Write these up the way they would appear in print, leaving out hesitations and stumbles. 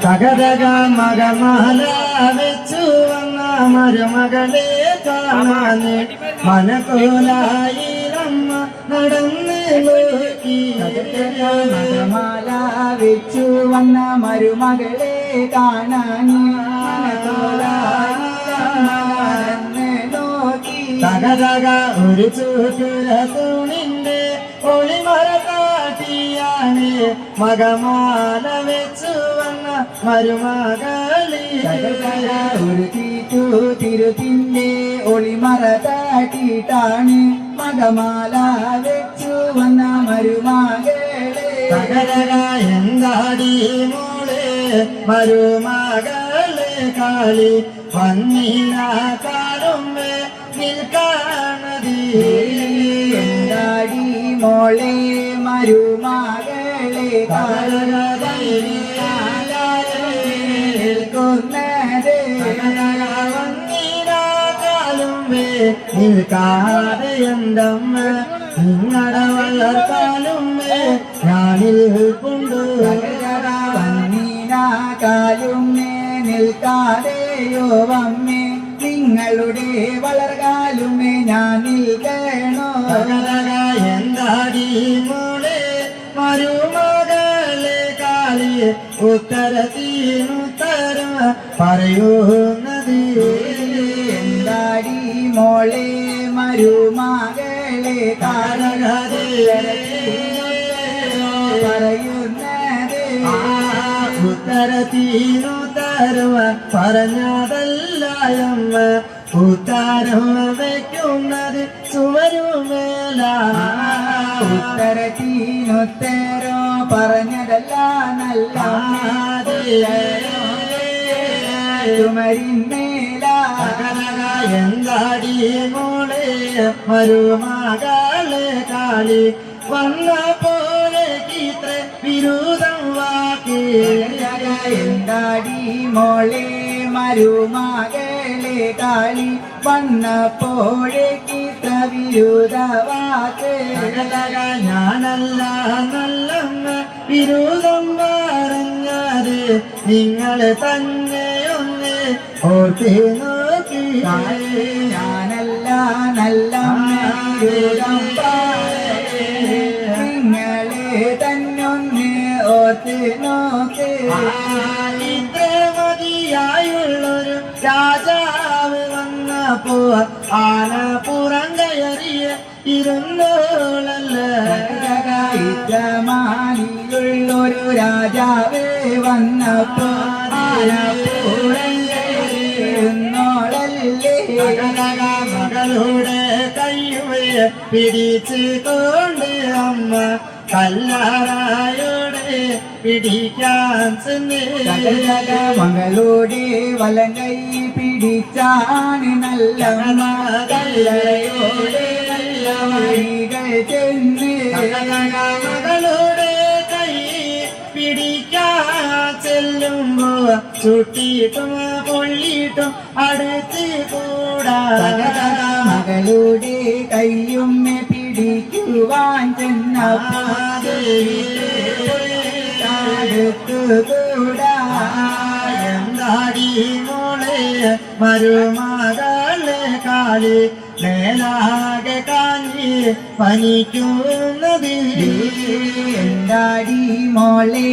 തകതക മകമാല വെച്ചു വന്ന മരുമകളെ കാണാന് മനക്കോലായിരമ്മ നടന്ന് നോക്കി. മകമാല വെച്ചു വന്ന മരുമകളെ കാണാന് നടന്ന് നോക്കി. തകതക ഒരു ചൂട്ടുര തൂണിന്റെ ഒളിമറ കാട്ടിയാണ് മകമാല വെച്ചു വന്ന മരുമകളി. ഒരു തീറ്റു തിരുത്തിന്റെ ഒളിമറ താട്ടിട്ടാണ് മകമാല വെച്ചു വന്ന മരുമകളെ. തകതക എന്താടി മോളെ മരുമകളെ കാളി വന്നിന കാലുമ്മേ നിൽക്കാണതി. എന്താടി മോളെ മരുമകളെ നിൽക്കുന്നത്. വന്നിന കാലുമ്മേ നിൽക്കാതെ എന്തമ്മ നിങ്ങളുടെ വളർത്താലുമ്മേ ഞാനിൽ കൊണ്ടു. വന്നീന കാലുമേ നിൽക്കാതെയോ വമ്മേ നിങ്ങളുടെ വളർകാലുമേ ഞാൻ നിൽക്കണോ. എന്താടി മോളെ മരുമകളെ കാളി ഉത്തരത്തിനുത്തരം പറയുന്നത്. എന്താടി മോളെ മരുമകളെ പറയുന്നത്. ഉത്തരത്തിനുത്തരം പറഞ്ഞതല്ലയമ്മ ഉത്തരം വയ്ക്കുന്നത് ചുവരുമേല. ഉത്തരത്തിനുത്തരോ പറഞ്ഞതല്ല നല്ല ചുമരിന്മേല. എന്താടി മോളെ മരുമകളെ കാളി വന്നപ്പോലെ ഇത്ര വിരുദം വാക്കി. എന്താടി മോളെ മരുമകളെ കാളി വന്നപ്പോഴേക്ക് വിരുദവാക്ക്. ഞാനല്ല നല്ലമ്മ വിരുദം പറഞ്ഞത് നിങ്ങൾ തന്നെ ഓർത്തി നോക്കി. ഞാനല്ല നല്ല വിരുദം നിങ്ങളെ തന്നൊന്ന് ഓർത്ത് നോക്ക്. ഇത്ര മതിയായുള്ളൊരു രാജാവ് വന്നപ്പോ ആന പുറം കയറിയ ഇരുന്നോളല്ല. ഇത്രമാനിയുള്ളൊരു രാജാവ് വന്നപ്പോ ആന പുറം കയറിയിരുന്നോളല്ലേ. മകളുടെ കയ്യുമേ പിടിച്ച് കൊണ്ട് അമ്മ കല്ലാറായോടെ പിടിക്കാൻ ചെന്ന്. മകളുടെ വലം കൈ പിടിച്ചാണ് നല്ല കല്ലയോടെ നല്ല വഴികൾ ചെന്ന്. മകളുടെ കൈ പിടിക്കാൻ ചെല്ലുമ്പോ ചുട്ടിയിട്ടും പൊള്ളിയിട്ടും അടുത്ത് കൂടാ. മകളുടെ കയ്യും പിടിക്കുവാൻ ചെന്നൂടാ. എന്താടി മോളെ മരുമകളെ കാളി മേലാകെ കാഞ്ഞി പനിക്കുന്നത്. എന്താടി മോളെ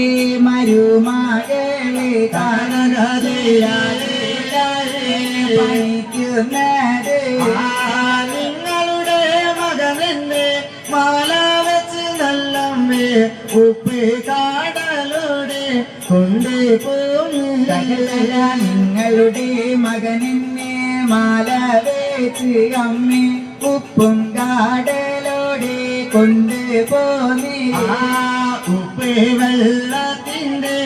മരുമകളെ പണിക്കുന്നത്. നിങ്ങളുടെ മകനെന്നെ മാല വെച്ച് നല്ലമ്മേ ഉപ്പ് കാടലോടെ കൊണ്ടുപോകുന്നു. നിങ്ങളുടെ മകനെന്നെ മാല വെച്ച് അമ്മേ ഉപ്പും കാടലോടെ കൊണ്ടുപോന്നി. ഉപ്പ് വെള്ളത്തിന്റെ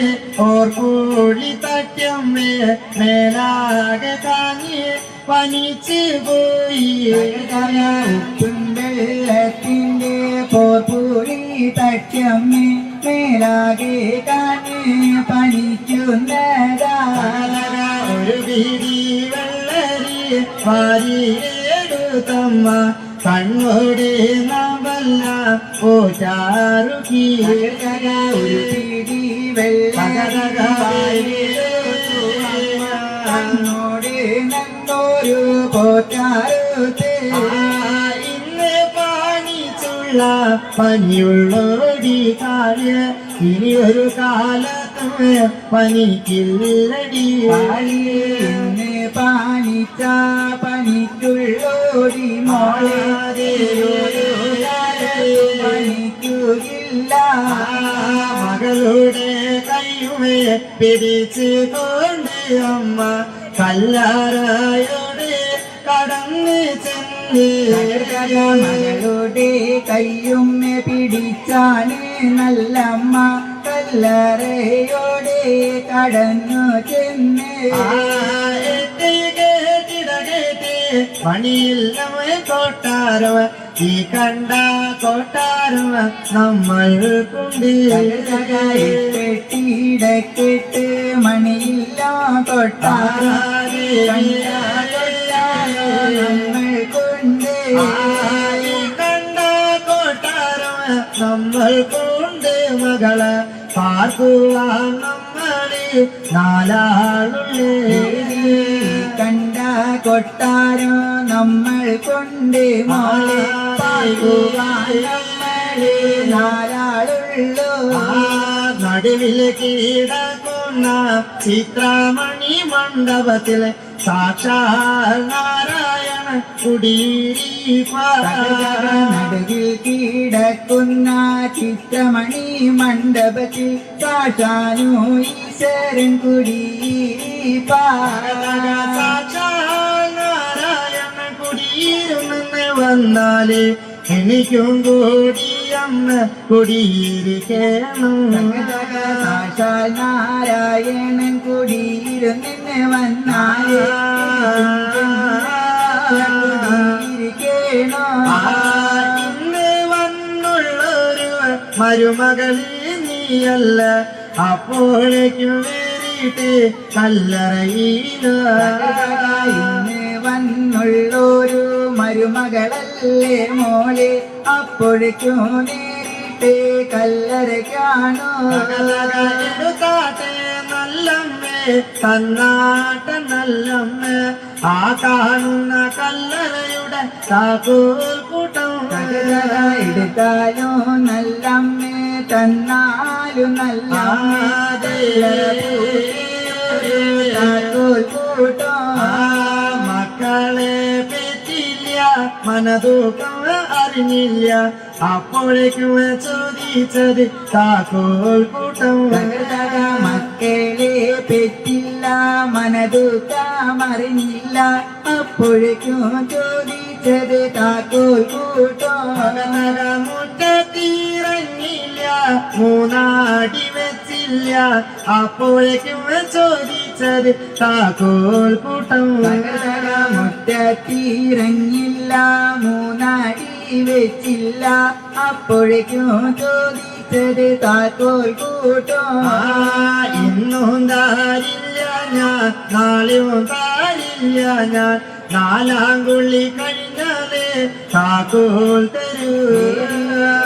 ഓർപ്പുള്ളി തട്ടമ്മേ മേലാകെ കാഞ്ഞ് പനിച്ചു പോയി. ഉപ്പും വെള്ളത്തിന്റെ പോർപ്പുളി തട്ടമ്മേ മേലാകെ കാഞ്ഞ് പനിക്കുന്നതാ. ഒരു പിടി വെള്ളരി വാരിയെടുത്തമ്മ കണ്ണോടെ നാമല്ല ഓ ചാറുകി. ഒരു പിടി തന്നോട് നന്നോരു പോറ്റാറുത്തേ ഇന്ന് പാണിച്ചുള്ള പനിയുള്ളോടി കാല് ഇനി ഒരു കാലത്ത് പനിക്കില്ലടി ഇന്ന് പാനിച്ച പനിക്കുള്ളോടി മോളെ പനിക്കില്ല മകളുടെ കയ്യുമേ പിടിച്ചു കൊണ്ട് അമ്മ കല്ലാറായോട് കടന്നു ചെന്ന് മകളുടെ കയ്യുമ്മെ പിടിച്ചാണ് നല്ലമ്മ കല്ലറയോടെ കടന്നു ചെന്ന് പണിയില്ലവ കൊട്ടാരവ ഈ കണ്ട കൊട്ടാരവ നമ്മൾ കൊണ്ട് പെട്ടിടക്കെട്ട് മണിയില്ല കൊട്ടാരേ നമ്മൾ കൊണ്ട് കണ്ട കൊട്ടാരവ നമ്മൾ കൊണ്ട് മകളെ പാർക്കുവാൻ നമ്മളെ നാലാളുള്ളേ കണ്ട കൊട്ടാരോ നമ്മൾ കൊണ്ട് മോളെ നമ്മളെ നാലാളുള്ളൂ നടുവിൽ കിടക്കുന്ന ചിത്രാമണി മണ്ഡപത്തിലെ സാക്ഷാൽ നാരായണ നടുവിൽ കിടക്കുന്ന ചിത്രമണി മണ്ഡപത്തിൽ സാക്ഷാനു ഈശ്വരൻ സാക്ഷാൽ നാരായണ കുടിയിരുന്ന് വന്നാല് എനിക്കും കൂടി അമ്മ കുടിയിരിക്കണം സാക്ഷാൽ നാരായണൻ കുടിയിരുന്ന് വന്നാലേ ഇന്ന് വന്നുള്ളൊരു മരുമകളിൽ നീയല്ല അപ്പോഴേക്കും വേറിട്ട് കല്ലറയില ഇന്ന് വന്നുള്ളൊരു മരുമകളല്ലേ മോളെ അപ്പോഴേക്കും നേരിട്ട് കല്ലറയ്ക്കാണോ എടുത്താട്ടെ നല്ലമ്മേ തന്നാട്ട നല്ലമ്മേ ആ കാണുന്ന കല്ലറയുടെ താക്കോൽ കൂട്ടം എടുത്താലോ നല്ലമ്മേ തന്നാലും നല്ല കൂട്ടോ മക്കളെ പെറ്റില്ല മനതൂക്കം അറിഞ്ഞില്ല അപ്പോഴേക്കും ചോദിച്ചത് താക്കോൽ കൂട്ടം മക്കളെ പെറ്റില്ല മനതുക്കാമറിഞ്ഞില്ല അപ്പോഴേക്കും ചോദിച്ചത് താക്കോൽ കൂട്ടോ മുറ്റത്തിറങ്ങില്ല മൂന്നാടി വെച്ചില്ല അപ്പോഴേക്കും ചോദിച്ചത് താക്കോൽ കൂട്ടം മുറ്റത്തിറങ്ങില്ല മൂന്നാടി വെച്ചില്ല അപ്പോഴേക്കും ചോദിച്ചത് താക്കോൽ കൂട്ടോ ഇന്നും താരില്ല ഞാൻ നാളെയും താരില്ല ഞാൻ നാലാം കൊള്ളി കഴിഞ്ഞാലേ താക്കോൽ തരൂ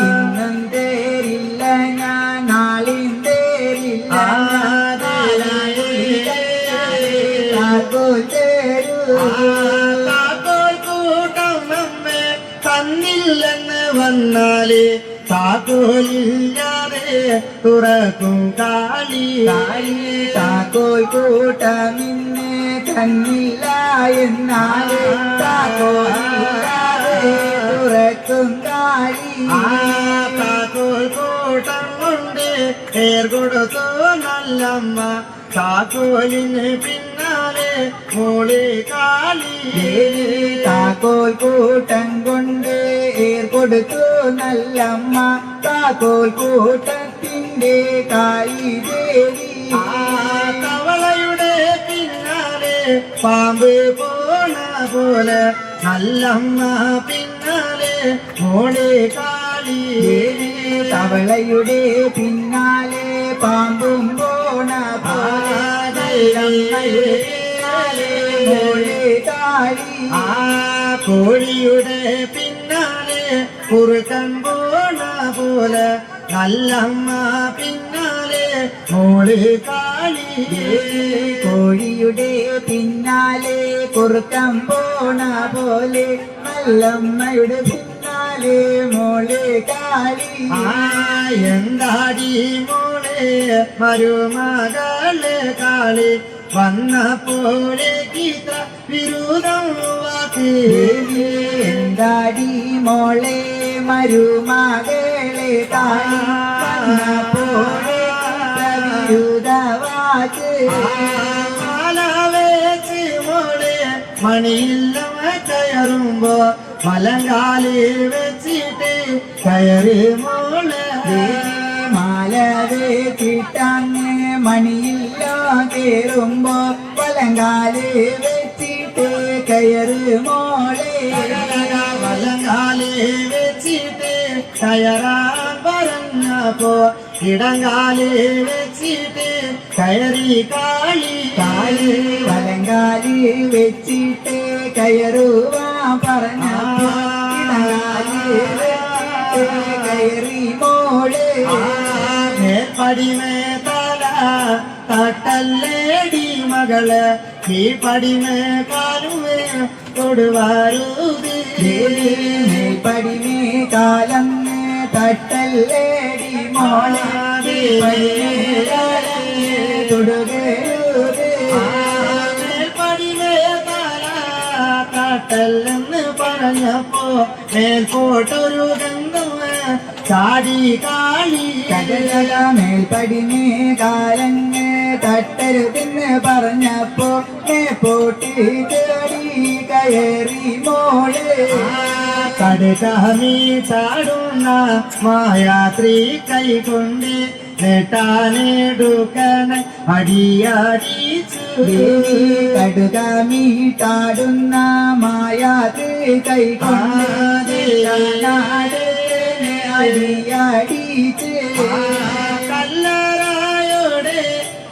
ഇന്നും തേരില്ല ഞാൻ നാളെയും തേരില്ല താക്കോൽ തരൂ താക്കോൽ കൂട്ടം നമ്മെ തന്നില്ലെന്ന് വന്നാല് താക്കോലില്ലാതെ തുറക്കും കാളി താക്കോൽ കൂട്ടമിന്ന് തന്നില്ല എന്നാല് താക്കോലില്ലാതെ തുറക്കും കാളി താക്കോൽ കൂട്ടം കൊണ്ട് പേർ കൊടുത്തു നല്ലമ്മ താക്കോലിന് പിന്നാലെ മോളെ കാളി താക്കോൽ കൂട്ടം കൊണ്ട് ഏർ കൊടുത്തു നല്ലമ്മ താക്കോൽ കൂട്ടത്തിന്റെ കാളി ദേവി കവളയുടെ പിന്നാലെ പാമ്പ് പോണ പോലെ നല്ലമ്മ പിന്നാലെ മോളെ കാളി തവളയുടെ പിന്നാലെ പാമ്പും പോണ പോലെ മോളെ കാളി കോഴിയുടെ പിന്നാലെ കുറുക്കൻ പോണ പോലെ നല്ലമ്മ പിന്നാലെ മോള് കാളി കോഴിയുടെ പിന്നാലെ കുറുക്കം പോണ പോലെ നല്ലമ്മയുടെ പിന്നാലെ മോള് കാളി എന്താടി മോളെ മരുമകളെ കാളി വന്നപ്പോലെ ഗീത വിരുദം വാക്ക് എന്താടി മോളെ മരുമകളെ കാളി വന്നപ്പോലെ വിരുദവാക്ക് വെച്ച് മോളെ മണിയില്ല കയറുമ്പോ മലങ്കാലി വെച്ചിട്ട് കയറി മോളെ മാല വെച്ചിട്ടങ്ങ് മണിയില്ല കേറുമ്പോ പലങ്കാല് വെച്ചിട്ട് കയറ് മോളെ മലങ്കാലി വെച്ചിട്ട് കയറാൻ പറഞ്ഞപ്പോ ഇടങ്കാലി വെച്ചിട്ട് കയറി കാളി കാല് പലങ്കാല് വെച്ചിട്ട് കയറുവാ പറഞ്ഞപ്പോ ഇടങ്കാല് വെച്ചിട്ട് കയറി മോളെ മേൽപ്പടിമേ തല തട്ടല്ലേടി മകള് ഈ പടിമേ കാലുമേ കൊടുവാരുതി മേൽപ്പടിമേ കാലം തട്ടല്ലേടി മോളെ തൊടുകരുത് മേൽപ്പടിമേ തല തട്ടല്ലെന്ന് പറഞ്ഞപ്പോ മേൽപോട്ടൊരു ഗന്ധം ചാടി കാളി കടലക മേൽപ്പടിമേ കാലങ്ങ് തട്ടരുതെന്ന് പറഞ്ഞപ്പോ പോട്ടി തേടി കയറി മോളെ കടുകാമി ചാടുന്ന മായാത്രി കൈകൊണ്ട് നെട്ടാനെടുക്കണ അടിയടിച്ചു കടുകാമീട്ടാടുന്ന മായാത് കൈകൊണ്ട് അടിയടിച്ച് കല്ലറായോടെ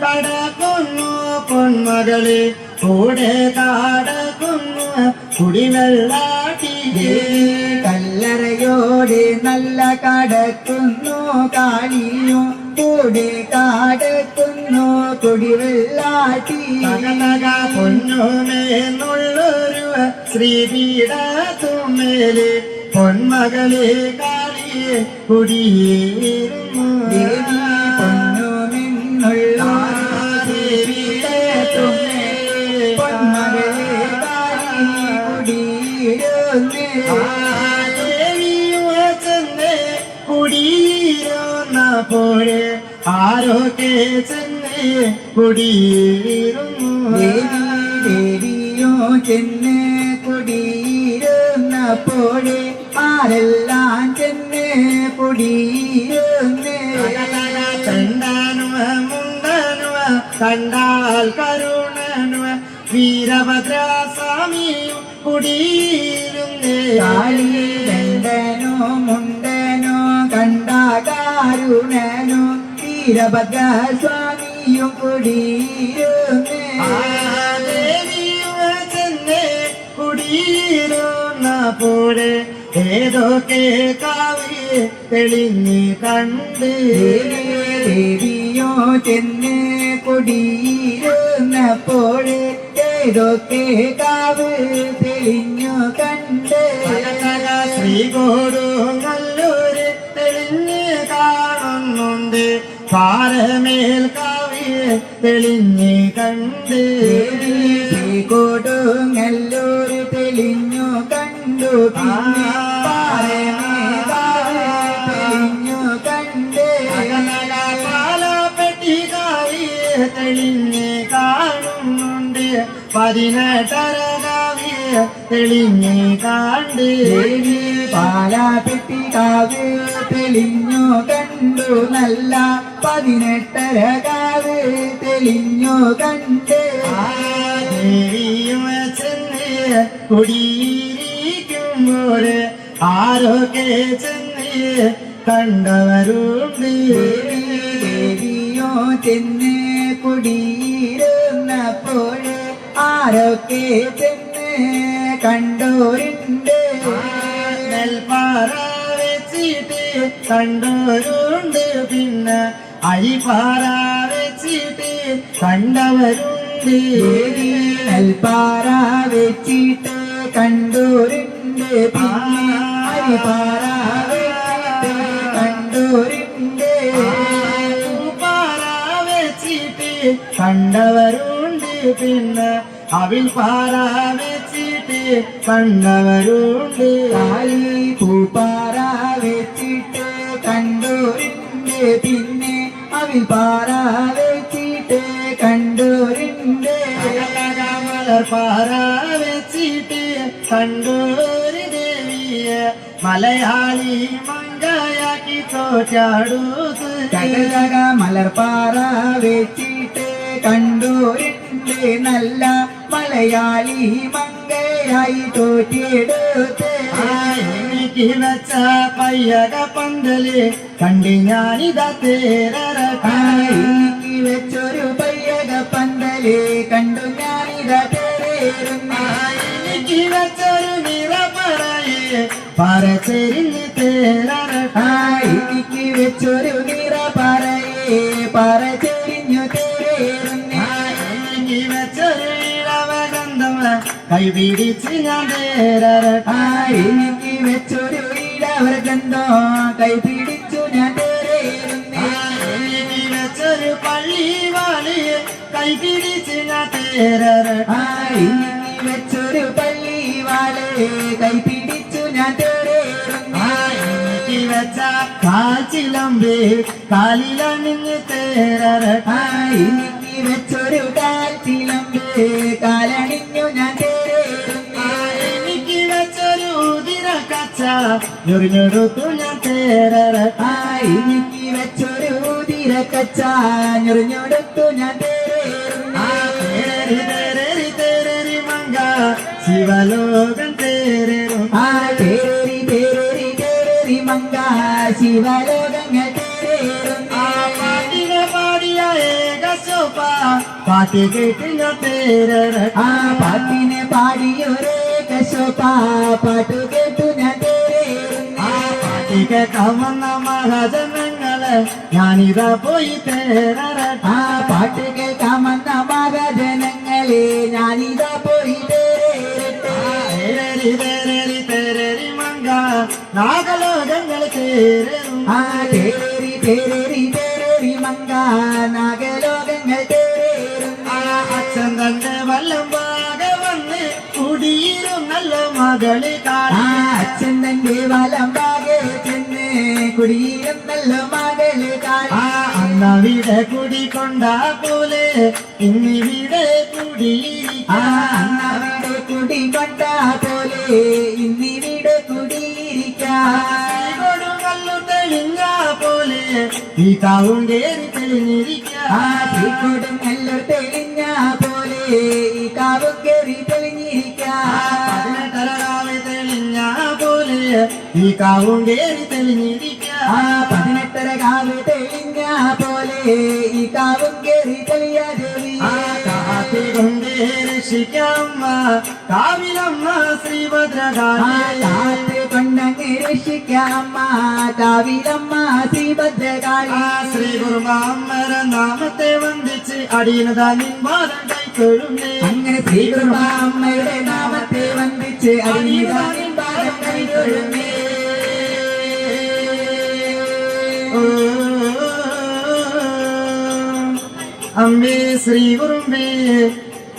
കടക്കുന്നു പൊന്മകളെ കൂടെ കടക്കുന്നു കുടിവെള്ളാട്ടി കല്ലറയോടെ നല്ല കടക്കുന്നു കാളിയും കൂടെ കാടക്കുന്നു കുടിവെള്ളാട്ടി പൊന്നുമേന്നുള്ളൊരു ശ്രീപീഠത്തുമേല് പൊന്മകളെ കാളിയെ കുടിയേറുന്നു ദേവി പൊന്നുമെന്നുള്ള പൊന്മകളെ കാളി കുടിയിരുന്നേ കുടിയിരുന്ന പോലെ ആരോക്കെ ചെന്ന് കുടിയിരുന്നു ദേവിയോ ചെന്ന് കുടിയിരുന്നപ്പോഴേ ആരെല്ലാം ചെന്ന് കുടിയിരുന്നേ ചണ്ടാനുവ മുണ്ടനുവ കണ്ടാൽ കരുണനുവ വീരഭദ്രസ്വാമിയും കുടിയിരുന്നേ കാളി ദണ്ഡനോ മുണ്ടനോ കണ്ടാകാരുണനോ വീരഭദ്രസ്വാമിയും കുടിയിരുന്നേ കുടിയിരുന്ന പോലെ ഏതൊക്കെ കാവി തെളിഞ്ഞ് കണ്ട് ദേവിയോ ചെന്ന് കുടിയിരുന്നപ്പോഴേ ഏതൊക്കെ കാവ് തെളിഞ്ഞു കണ്ട് ശ്രീകോടുങ്ങല്ലൂര് തെളിഞ്ഞ് കാണുന്നുണ്ട് പാറമേൽ കാവി തെളിഞ്ഞ് കണ്ട് കൊടുങ്ങല്ലൂര് തെളിഞ്ഞു കണ്ടു തെളിഞ്ഞു കണ്ട് പാലപ്പെട്ടി കാവി തെളിഞ്ഞ് കാണുന്നുണ്ട് 18 കാവി തെളിഞ്ഞ് കണ്ട് പാലാപ്പെട്ടി കാവ് തെളിഞ്ഞു കണ്ടു നല്ല 18 കാവ് തെളിഞ്ഞു കണ്ട് ദേവിയും ചെന്ന് കുടിയിരിക്കുമ്പോൾ ആരൊക്കെ ചെന്ന് കണ്ടവരുണ്ട് ദേവിയോ ചെന്ന് കുടിയിരുന്നപ്പോൾ ആരൊക്കെ ചെന്ന് കണ്ടോരുണ്ട് നെൽപ്പാറ വെച്ചിട്ട് കണ്ടോരുണ്ട് പിന്നെ അരിപ്പാറ വെച്ചിട്ട് കണ്ടവരുണ്ട് ദേവി നെൽപ്പാറ വെച്ചിട്ട് കണ്ടോരുണ്ട് പിന്നെ അരിപ്പാറ വെച്ചിട്ട് കണ്ടോരുണ്ട് പാറ വെച്ചിട്ട് കണ്ടവരുണ്ട് പിന്നെ അവിൽ പാറ വെച്ചിട്ട് കണ്ടവരുണ്ട് കാലി പൂപ്പാറ വെച്ചിട്ട് കണ്ടോരുണ്ട് പിന്നെ അവിൽ പാറ വെച്ചിട്ട് കണ്ടോരുണ്ട് മലർപ്പാറ വെച്ചിട്ട് കണ്ടോര് ദേവിയെ മലയാളി മങ്കയാക്കി തോറ്റാടൂത്ത് ചകചക മലർപ്പാറ വെച്ചിട്ട് കണ്ടോരുണ്ട് നല്ല മലയാളി മങ്കയായി തോറ്റെടുത്ത് എനിക്ക് വെച്ച പയ്യക പന്തല് കണ്ടി ഞാനിതാ തേരറക്കായി എനിക്ക് വെച്ചൊരു പയ്യക പന്തല് കണ്ടു ഞാനിതാ തേരുന്നേ എനിക്ക് വെച്ചൊരു നിറപ്പറയെ പറച്ചെരിഞ്ഞ് തേരറക്കായി എനിക്ക് വെച്ചൊരു നിറ പറയേ പറ ചെരിഞ്ഞു തേരുന്നേ എനിക്ക് വെച്ചൊരു ഇളവഗന്ധം കൈപിടിച്ച് ഞാൻ തേരറക്കായി എനിക്ക് വെച്ചൊരു ഇടവർഗന്തോ കൈ പിടിച്ചു ഞാൻ തേരുന്നേ എനിക്ക് വെച്ചൊരു പള്ളി വാളിയെ കൈപിടിച്ച് ഞാൻ തേരറക്കായി എനിക്ക് വെച്ചൊരു പള്ളി വാളെ കൈ പിടിച്ചു ഞാൻ തേരുന്നേ എനിക്ക് വെച്ച കാച്ചിലമ്പേ കാലിലണിഞ്ഞ് തേരറക്കായി എനിക്ക് വെച്ചൊരു കാൽച്ചിലമ്പേ കാലണിഞ്ഞു ഞാൻ തേരുന്നേ എനിക്ക് വെച്ചൊരു ഉതിരക്കച്ച ഞൊറിഞ്ഞെടുത്തു ഞാൻ തേരറക്കായി എനിക്ക് വെച്ചൊരു ഉതിരക്കച്ച ഞൊറിഞ്ഞൊടുത്തു ഞാൻ തേരുന്നേ തേരരി തേരരി മങ്ക ശിവലോകം തേരരും തേരേരി തേരേരി തേരേരി മങ്ക ശിവലോകങ്ങൾ തേരുന്നേ പാട്ടിനെ പാടിയ ഏകശോപ പാട്ട് കേട്ട് ഞാൻ തേരറക്കായി പാട്ടിനെ പാടിയൊരേ കശോപ്പ പാട്ടു കേട്ടു ഞാൻ തേരുന്നേ പാട്ട് കേൾക്കാമെന്ന മഹാജനങ്ങളെ ഞാനിതാ പോയി തേരറക്കായി പാട്ട് കേൾക്കാമെന്ന മകജനങ്ങളെ ഞാനിതാ പോയി തേരട്ടെ തേരരി തേരരി തേരരി മങ്ക നാഗലോകങ്ങൾ തേരരും തേരേരി തേരേരി തേരേരി മങ്ക നാഗലോകങ്ങൾ തേരുന്നേ അച്ഛൻ തന്റെ വല്ലം പാക വന്ന് കുടിയിലും നല്ല മകളി കാണി അച്ഛൻ തന്റെ വലം പാകെ ചെന്ന് കുടിയിലും നല്ല മകള് കാണി അന്നവിടെ കുടിക്കൊണ്ട പോലെ ഇന്നിവിടെ അന്നവിടെ കുടി കൊണ്ട പോലെ ഇന്നിവിടെ കുടിയിരിക്കാം കല്ലു തെളിഞ്ഞ പോലെ ഈ കാവും കേറി ശ്രീകോടും എല്ലോ തെളിഞ്ഞ പോലെ ഈ കാവും കയറി തെളിഞ്ഞിരിക്കാം തെളിഞ്ഞ പോലെ ഈ കാവും കേറി തെളിഞ്ഞിരിക്കാം 18 കാവ് തെളിഞ്ഞ പോലെ ഈ കാവും കയറി തെളിയ ദേവി കാത്തികൊണ്ട് രക്ഷിക്കമ്മ കാവിലമ്മ ശ്രീഭദ്രകാളി കാത്ത് കൊണ്ടങ്ങ് രക്ഷിക്കാമ്മ കാവിലമ്മ ശ്രീഭദ്രകാളി ശ്രീ കുർബാമ്മര നാമത്തെ വന്ദിച്ച് അടിയനതാ നിൻപാദം കൈക്കൊള്ളുന്നേ അങ്ങനെ ശ്രീകുർബാമ്മയുടെ നാമത്തെ വന്ദിച്ച് അടിയനിതാനിൻ പാദം കൈകൊള്ളുന്നേ അമ്പേ ശ്രീ കുറുമ്പേ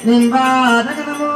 നിൻപാദക നമോ